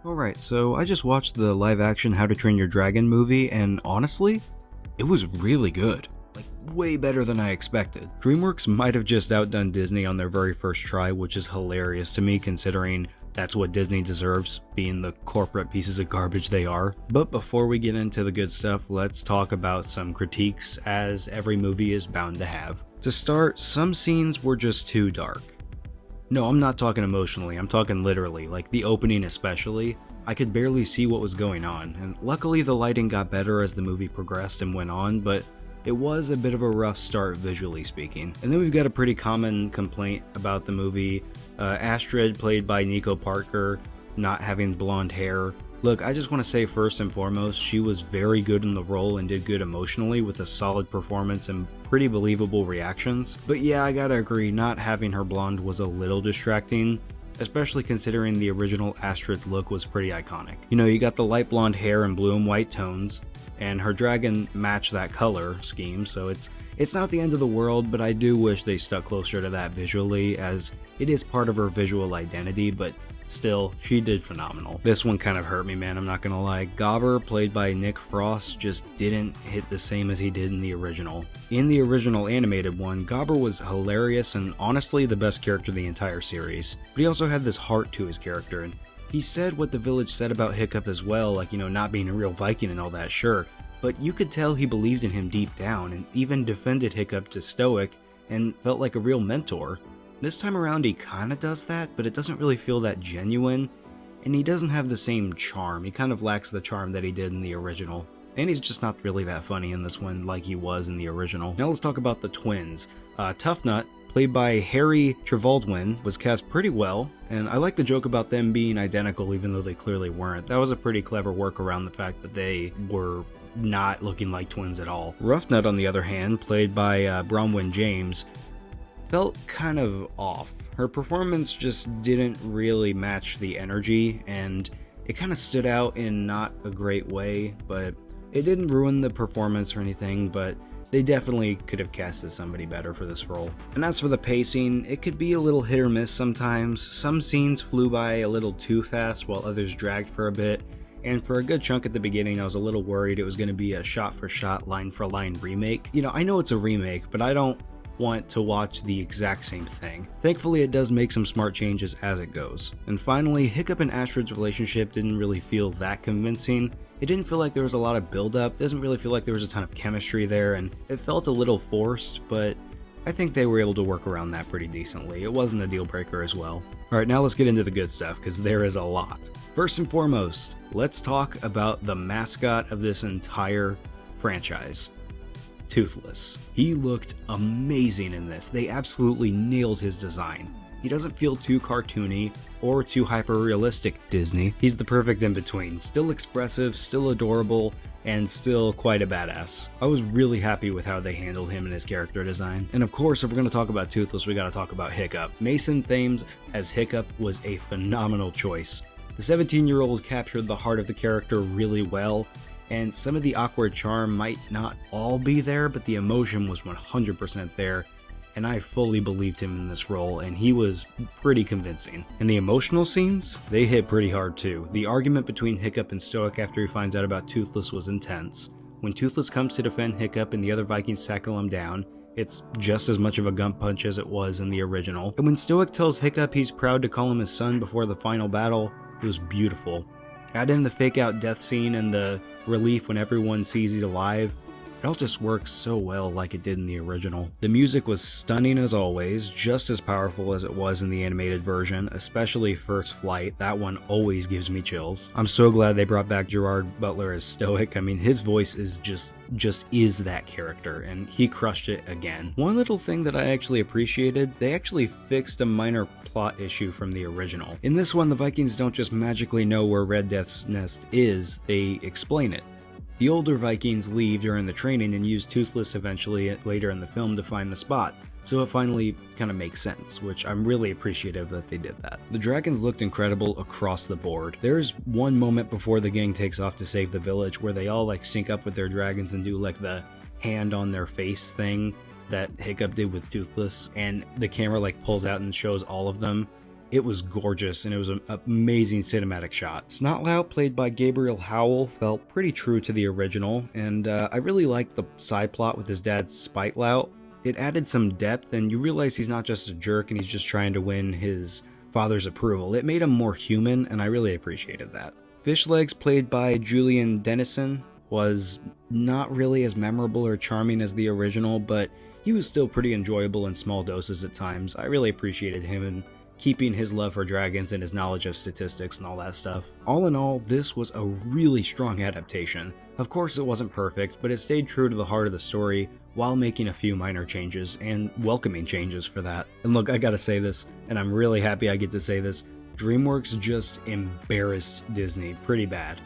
Alright, so I just watched the live action How to Train Your Dragon movie, and honestly, it was really good. Like, way better than I expected. DreamWorks might have just outdone Disney on their very first try, which is hilarious to me considering that's what Disney deserves, being the corporate pieces of garbage they are. But before we get into the good stuff, let's talk about some critiques, as every movie is bound to have. To start, some scenes were just too dark. No, I'm not talking emotionally, I'm talking literally, like the opening especially. I could barely see what was going on, and luckily the lighting got better as the movie progressed and went on, but it was a bit of a rough start visually speaking. And then we've got a pretty common complaint about the movie, Astrid, played by Nico Parker, not having blonde hair. Look, I just want to say first and foremost, she was very good in the role and did good emotionally with a solid performance and pretty believable reactions. But yeah, I gotta agree, not having her blonde was a little distracting, especially considering the original Astrid's look was pretty iconic. You know, you got the light blonde hair and blue and white tones, and her dragon matched that color scheme, so it's not the end of the world, but I do wish they stuck closer to that visually, as it is part of her visual identity, but still, she did phenomenal. This one kind of hurt me, man, I'm not gonna lie. Gobber, played by Nick Frost, just didn't hit the same as he did in the original. In the original animated one, Gobber was hilarious and honestly the best character of the entire series. But he also had this heart to his character, and he said what the village said about Hiccup as well, like, you know, not being a real Viking and all that, sure. But you could tell he believed in him deep down, and even defended Hiccup to Stoic, and felt like a real mentor. This time around he kinda does that, but it doesn't really feel that genuine, and he doesn't have the same charm. He kind of lacks the charm that he did in the original. And he's just not really that funny in this one like he was in the original. Now let's talk about the twins. Tough Nut, played by Harry Trevaldwin, was cast pretty well, and I like the joke about them being identical even though they clearly weren't. That was a pretty clever work around the fact that they were not looking like twins at all. Rough Nut, on the other hand, played by Bronwyn James, felt kind of off. Her performance just didn't really match the energy, and it kind of stood out in not a great way, but it didn't ruin the performance or anything, but they definitely could have casted somebody better for this role. And as for the pacing, it could be a little hit or miss sometimes. Some scenes flew by a little too fast while others dragged for a bit, and for a good chunk at the beginning I was a little worried it was going to be a shot-for-shot, line-for-line remake. You know, I know it's a remake, but I don't want to watch the exact same thing. Thankfully it does make some smart changes as it goes. And finally, Hiccup and Astrid's relationship didn't really feel that convincing. It didn't feel like there was a lot of build-up, doesn't really feel like there was a ton of chemistry there, and it felt a little forced, but I think they were able to work around that pretty decently. It wasn't a deal breaker as well. Alright, now let's get into the good stuff, because there is a lot. First and foremost, let's talk about the mascot of this entire franchise. Toothless. He looked amazing in this. They absolutely nailed his design. He doesn't feel too cartoony or too hyper-realistic Disney. He's the perfect in-between. Still expressive, still adorable, and still quite a badass. I was really happy with how they handled him and his character design. And of course, if we're going to talk about Toothless, we got to talk about Hiccup. Mason Thames as Hiccup was a phenomenal choice. The 17-year-old captured the heart of the character really well, and some of the awkward charm might not all be there, but the emotion was 100% there, and I fully believed him in this role, and he was pretty convincing. And the emotional scenes, they hit pretty hard too. The argument between Hiccup and Stoic after he finds out about Toothless was intense. When Toothless comes to defend Hiccup and the other Vikings tackle him down, it's just as much of a gut punch as it was in the original. And when Stoic tells Hiccup he's proud to call him his son before the final battle, it was beautiful. Add in the fake out death scene and the relief when everyone sees he's alive, it all just works so well like it did in the original. The music was stunning as always, just as powerful as it was in the animated version, especially First Flight. That one always gives me chills. I'm so glad they brought back Gerard Butler as Stoic. I mean, his voice is just is that character, and he crushed it again. One little thing that I actually appreciated, they actually fixed a minor plot issue from the original. In this one, the Vikings don't just magically know where Red Death's nest is, they explain it. The older Vikings leave during the training and use Toothless eventually later in the film to find the spot, so it finally kind of makes sense, which I'm really appreciative that they did that. The dragons looked incredible across the board. There's one moment before the gang takes off to save the village where they all like sync up with their dragons and do like the hand on their face thing that Hiccup did with Toothless, and the camera like pulls out and shows all of them, It was gorgeous, and it was an amazing cinematic shot. Snotlout, played by Gabriel Howell, felt pretty true to the original, and I really liked the side plot with his dad Spitelaut. It added some depth, and you realize he's not just a jerk and he's just trying to win his father's approval. It made him more human, and I really appreciated that. Fishlegs, played by Julian Dennison, was not really as memorable or charming as the original, but he was still pretty enjoyable in small doses at times. I really appreciated him and keeping his love for dragons and his knowledge of statistics and all that stuff. All in all, this was a really strong adaptation. Of course it wasn't perfect, but it stayed true to the heart of the story while making a few minor changes, and welcoming changes for that. And look, I gotta say this, and I'm really happy I get to say this, DreamWorks just embarrassed Disney pretty bad.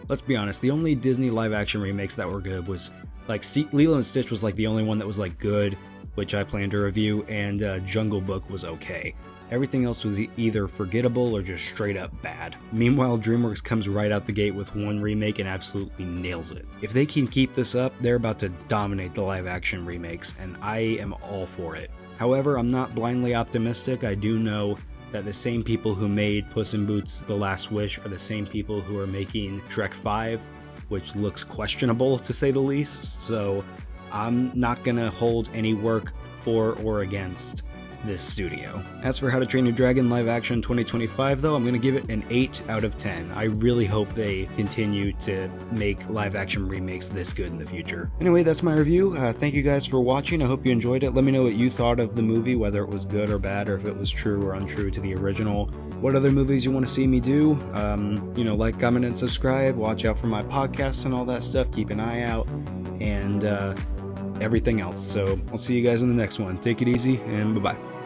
Let's be honest, the only Disney live-action remakes that were good was, like, Lilo and Stitch was like the only one that was like good, which I plan to review, and Jungle Book was okay. Everything else was either forgettable or just straight up bad. Meanwhile, DreamWorks comes right out the gate with one remake and absolutely nails it. If they can keep this up, they're about to dominate the live-action remakes, and I am all for it. However, I'm not blindly optimistic. I do know that the same people who made Puss in Boots: The Last Wish are the same people who are making Shrek 5, which looks questionable to say the least, so I'm not gonna hold any work for or against this studio. As for How to Train Your Dragon live action 2025 though, I'm going to give it an 8 out of 10. I really hope they continue to make live action remakes this good in the future. Anyway, that's my review. Thank you guys for watching. I hope you enjoyed it. Let me know what you thought of the movie, whether it was good or bad, or if it was true or untrue to the original. What other movies you want to see me do? Like, comment, and subscribe. Watch out for my podcasts and all that stuff. Keep an eye out. And everything else. So I'll see you guys in the next one. Take it easy, and bye-bye.